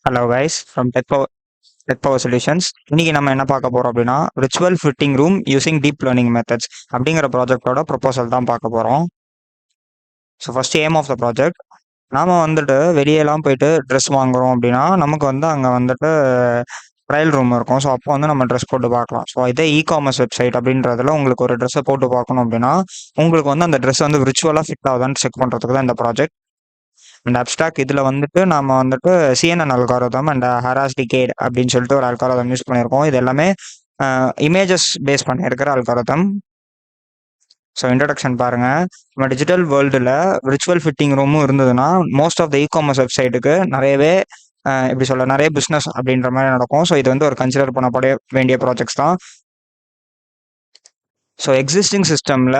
Hello guys from tech power solutions. இன்னைக்கு நம்ம என்ன பார்க்க போறோம் அப்படின்னா, virtual fitting room using deep learning methods அப்படிங்கிற ப்ராஜெக்டோட ப்ரொபோசல் தான் பார்க்க போறோம். So first aim of the project, நாம வந்துட்டு வெளியெல்லாம் போயிட்டு ட்ரெஸ் வாங்குறோம் அப்படின்னா நமக்கு வந்து அங்கே வந்துட்டு ட்ரையல் ரூம் இருக்கும். ஸோ அப்போ வந்து நம்ம ட்ரெஸ் போட்டு பார்க்கலாம். ஸோ இதே காமர்ஸ் வெப்சைட் அப்படின்றதுல உங்களுக்கு ஒரு ட்ரெஸ்ஸை போட்டு பார்க்கணும் அப்படின்னா உங்களுக்கு வந்து அந்த ட்ரெஸ் வந்து விர்ச்சுவலாக ஃபிட் ஆகுதான்னு செக் பண்ணுறதுக்கு தான் இந்த ப்ராஜெக்ட். அண்ட் அப்ஸ்ட்ராக்ட் இதில் வந்துட்டு நாம வந்துட்டு சிஎன்என் அல்காரதம் அண்ட் ஹராஸ்டிகேட் அப்படின்னு சொல்லிட்டு ஒரு அல்காரதம் யூஸ் பண்ணியிருக்கோம். இது எல்லாமே இமேஜஸ் பேஸ் பண்ணியிருக்கிற அல்காரதம். ஸோ இன்ட்ரடக்ஷன் பாருங்க. நம்ம டிஜிட்டல் வேர்ல்டில் விர்ச்சுவல் ஃபிட்டிங் ரூமும் இருந்ததுன்னா மோஸ்ட் ஆஃப் த காமர்ஸ் வெப்சைட்டுக்கு நிறையவே எப்படி சொல்ல நிறைய பிஸ்னஸ் அப்படின்ற மாதிரி நடக்கும். ஸோ இது வந்து ஒரு கன்சிடர் பண்ணப்பட வேண்டிய ப்ராஜெக்ட்ஸ் தான். ஸோ எக்ஸிஸ்டிங் சிஸ்டமில்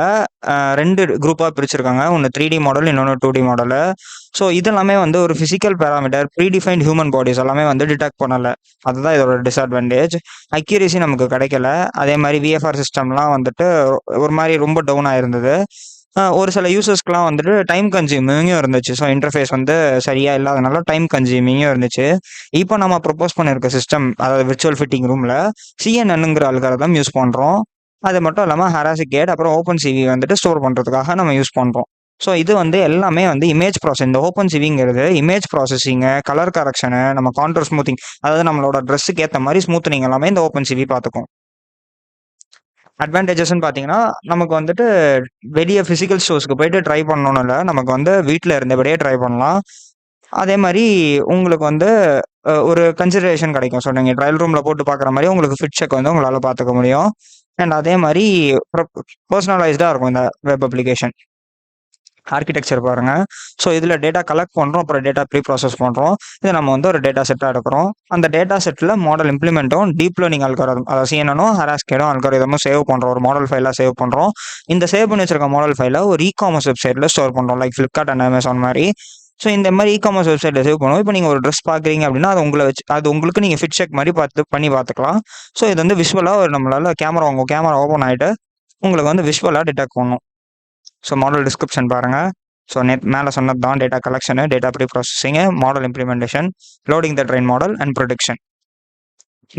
ரெண்டு குரூப்பாக பிரிச்சிருக்காங்க. ஒன்று 3D மாடல், இன்னொன்று 2D மாடலு. ஸோ இதெல்லாமே வந்து ஒரு physical parameter predefined human bodies எல்லாமே வந்து டிடெக்ட் பண்ணலை. அதுதான் இதோட டிஸ்அட்வான்டேஜ். அக்யூரேசி நமக்கு கிடைக்கல. அதே மாதிரி விஎஃப்ஆர் சிஸ்டம்லாம் வந்துட்டு ஒரு மாதிரி ரொம்ப டவுன் ஆயிருந்தது. ஒரு சில யூசர்ஸ்க்குலாம் வந்துட்டு டைம் கன்சியூமிங்கும் இருந்துச்சு. ஸோ இன்டர்ஃபேஸ் வந்து சரியாக இல்லாதனால டைம் கன்சியூமிங்கும் இருந்துச்சு. இப்போ நம்ம ப்ரொப்போஸ் பண்ணியிருக்க சிஸ்டம், அதாவது விர்ச்சுவல் ஃபிட்டிங் ரூமில் சிஎன்என்னுங்கிற அல்காரதம் யூஸ் பண்ணுறோம். அது மட்டும் இல்லாமல் ஹராசிகேட் அப்புறம் ஓப்பன் சிவி வந்துட்டு ஸ்டோர் பண்ணுறதுக்காக நம்ம யூஸ் பண்ணுறோம். ஸோ இது வந்து எல்லாமே வந்து இமேஜ் ப்ராசஸ். இந்த ஓப்பன் சிவிங்கிறது இமேஜ் ப்ராசஸிங்கு, கலர் கரெக்ஷனு, நம்ம கான்ட்ராஸ்ட் ஸ்மூத்திங், அதாவது நம்மளோட ட்ரெஸ்ஸுக்கு ஏற்ற மாதிரி ஸ்மூத்தனிங் எல்லாமே இந்த ஓப்பன் சிவி பார்த்துக்கும். அட்வான்டேஜஸ்ன்னு பார்த்தீங்கன்னா நமக்கு வந்துட்டு வெளியே ஃபிசிக்கல் ஸ்டோர்ஸ்க்கு போயிட்டு ட்ரை பண்ணணும்னு இல்லை, நமக்கு வந்து வீட்டில் இருந்தபடியே ட்ரை பண்ணலாம். அதே மாதிரி உங்களுக்கு வந்து ஒரு கன்சிடரேஷன் கிடைக்கும். ஸோ நீங்கள் ட்ரையல் ரூமில் போட்டு பார்க்குற மாதிரி உங்களுக்கு ஃபிட் செக் வந்து உங்களால் பார்த்துக்க முடியும். அண்ட் அதே மாதிரி பர்சனலைஸ்டாக இருக்கும் இந்த வெப் அப்ளிகேஷன். ஆர்கிடெக்சர் பாருங்க. ஸோ இதில் டேட்டா கலெக்ட் பண்ணுறோம், அப்புறம் டேட்டா ப்ரீ ப்ராசஸ் பண்ணுறோம். இதை நம்ம வந்து ஒரு டேட்டா செட்டாக எடுக்கிறோம். அந்த டேட்டா செட்டில் மாடல் இம்ப்ளிமெண்ட்டும் டீப் லேர்னிங் அல்காரிதம், அதாவது சிஎன்எனும் ஹராஸ்கேடும் அல்காரிதமும் சேவ் பண்ணுறோம். ஒரு மாடல் ஃபைலாக சேவ் பண்ணுறோம். இந்த சேவ் பண்ணி வச்சிருக்க மாடல் ஃபைலை ஒரு காமர்ஸ் வெப்சைட்டில் ஸ்டோர் பண்ணுறோம், லைக் ஃப்ளிப்கார்ட் அண்ட் அமேசான் மாதிரி. ஸோ இந்த மாதிரி காமர்ஸ் வெப்சைட்டில் சேவ் பண்ணுவோம். இப்போ நீங்கள் ஒரு ட்ரெஸ் பார்க்குறீங்க அப்படின்னா அது உங்களுக்கு நீங்கள் ஃபிட் செக் மாதிரி பார்த்துக்கலாம். ஸோ இது வந்து விஷுவலாக ஒரு நம்மளால் கேமரா ஓப்பன் ஆகிட்டு உங்களுக்கு வந்து விஷுவலாக டிடெக்ட் பண்ணும். ஸோ மாடல் டிஸ்கிரிப்ஷன் பாருங்கள். ஸோ மேலே சொன்னது தான் data collection, data preprocessing, model implementation, loading the train model and production.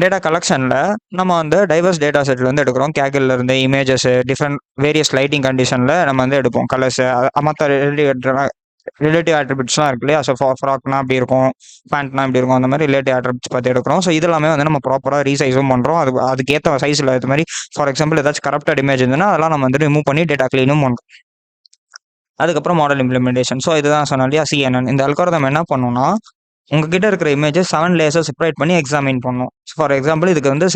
Data கலெக்ஷனில் நம்ம வந்து டைவர்ஸ் டேட்டா செட்டில் வந்து எடுக்கிறோம். கேகில் இருந்து இமேஜஸ், டிஃப்ரெண்ட் வேரியஸ் லைட்டிங் கண்டிஷனில் நம்ம வந்து எடுப்போம். கலர்ஸு, மற்ற ரிலேட்டிவ் ஆட்ரிபியூட்ஸ்லாம் இருக்கு இல்லையா. ஸோ ஃப்ராக்னா அப்படி இருக்கும், பேண்ட்னா இப்படி இருக்கும், அந்த மாதிரி ரிலேட்டிவ் ஆட்ரிபியூட்ஸ் பார்த்து எடுக்கிறோம். ஸோ இதெல்லாமே வந்து நம்ம ப்ராப்பராக ரீசைஸும் பண்ணுறோம். அதுக்கேற்ற சைஸில் இது மாதிரி ஃபார் எக்ஸாம்பிள் ஏதாச்சும் கரப்டட் இமேஜ் இருந்ததுன்னா அதெல்லாம் நம்ம வந்து ரிமூவ் பண்ணி டேட்டா க்ளீனும் பண்ணுறோம். அதுக்கப்புறம் மாடல் இம்ப்ளிமெண்டேஷன். ஸோ இதுதான் சொன்னேன் இல்லையா, சிஎன்என். இந்த அல்காரிதம் என்ன பண்ணுன்னா உங்ககிட்ட இருக்கிற இமேஜஸ் 7 லேயர்ஸை செப்பரேட் பண்ணி எக்ஸாமின் பண்ணும். ஃபார் எக்ஸாம்பிள் இதுக்கு வந்து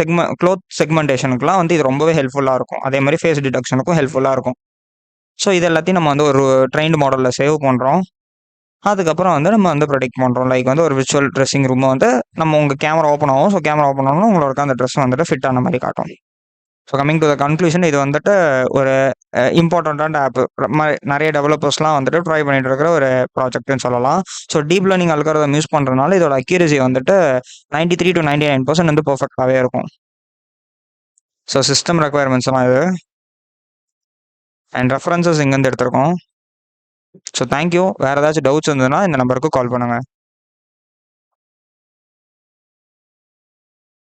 க்ளோத் செக்மெண்டேஷனுக்குலாம் வந்து இது ரொம்பவே ஹெல்ப்ஃபுல்லாக இருக்கும். அதே மாதிரி ஃபேஸ் டிடெக்ஷனுக்கும் ஹெல்ப்ஃபுல்லாக இருக்கும். ஸோ இது எல்லாத்தையும் நம்ம வந்து ஒரு ட்ரெயின்டு மாடலில் சேவ் பண்ணுறோம். அதுக்கப்புறம் வந்து நம்ம வந்து ப்ரெடிக்ட் பண்ணுறோம். லைக் வந்து ஒரு விர்ச்சுவல் ட்ரெஸ்ஸிங் ரூமை வந்து நம்ம உங்கள் கேமரா ஓப்பன் ஆகும். ஸோ கேமரா ஓப்பன் ஆகணும், உங்களுக்கு அந்த ட்ரெஸ் வந்துட்டு ஃபிட் ஆன மாதிரி காட்டும். So coming to the conclusion, இது வந்துட்டு ஒரு இம்பார்ட்டண்ட்டான ஆப். நிறைய டெவலப்பர்ஸ்லாம் வந்துட்டு ட்ரை பண்ணிட்டு இருக்கிற ஒரு ப்ராஜெக்ட்னு சொல்லலாம். So deep learning algorithm use பண்ணுறதுனால இதோட அக்யூரசி வந்துட்டு 93 to 99% வந்து பர்ஃபெக்டாகவே இருக்கும். ஸோ சிஸ்டம் ரெக்குவயர்மெண்ட்ஸ்லாம் இது அண்ட் ரெஃபரன்சஸ் இங்கேருந்து எடுத்திருக்கோம். So thank you. வேறு ஏதாச்சும் டவுட்ஸ் இருந்ததுன்னா இந்த நம்பருக்கு கால் பண்ணுங்கள்.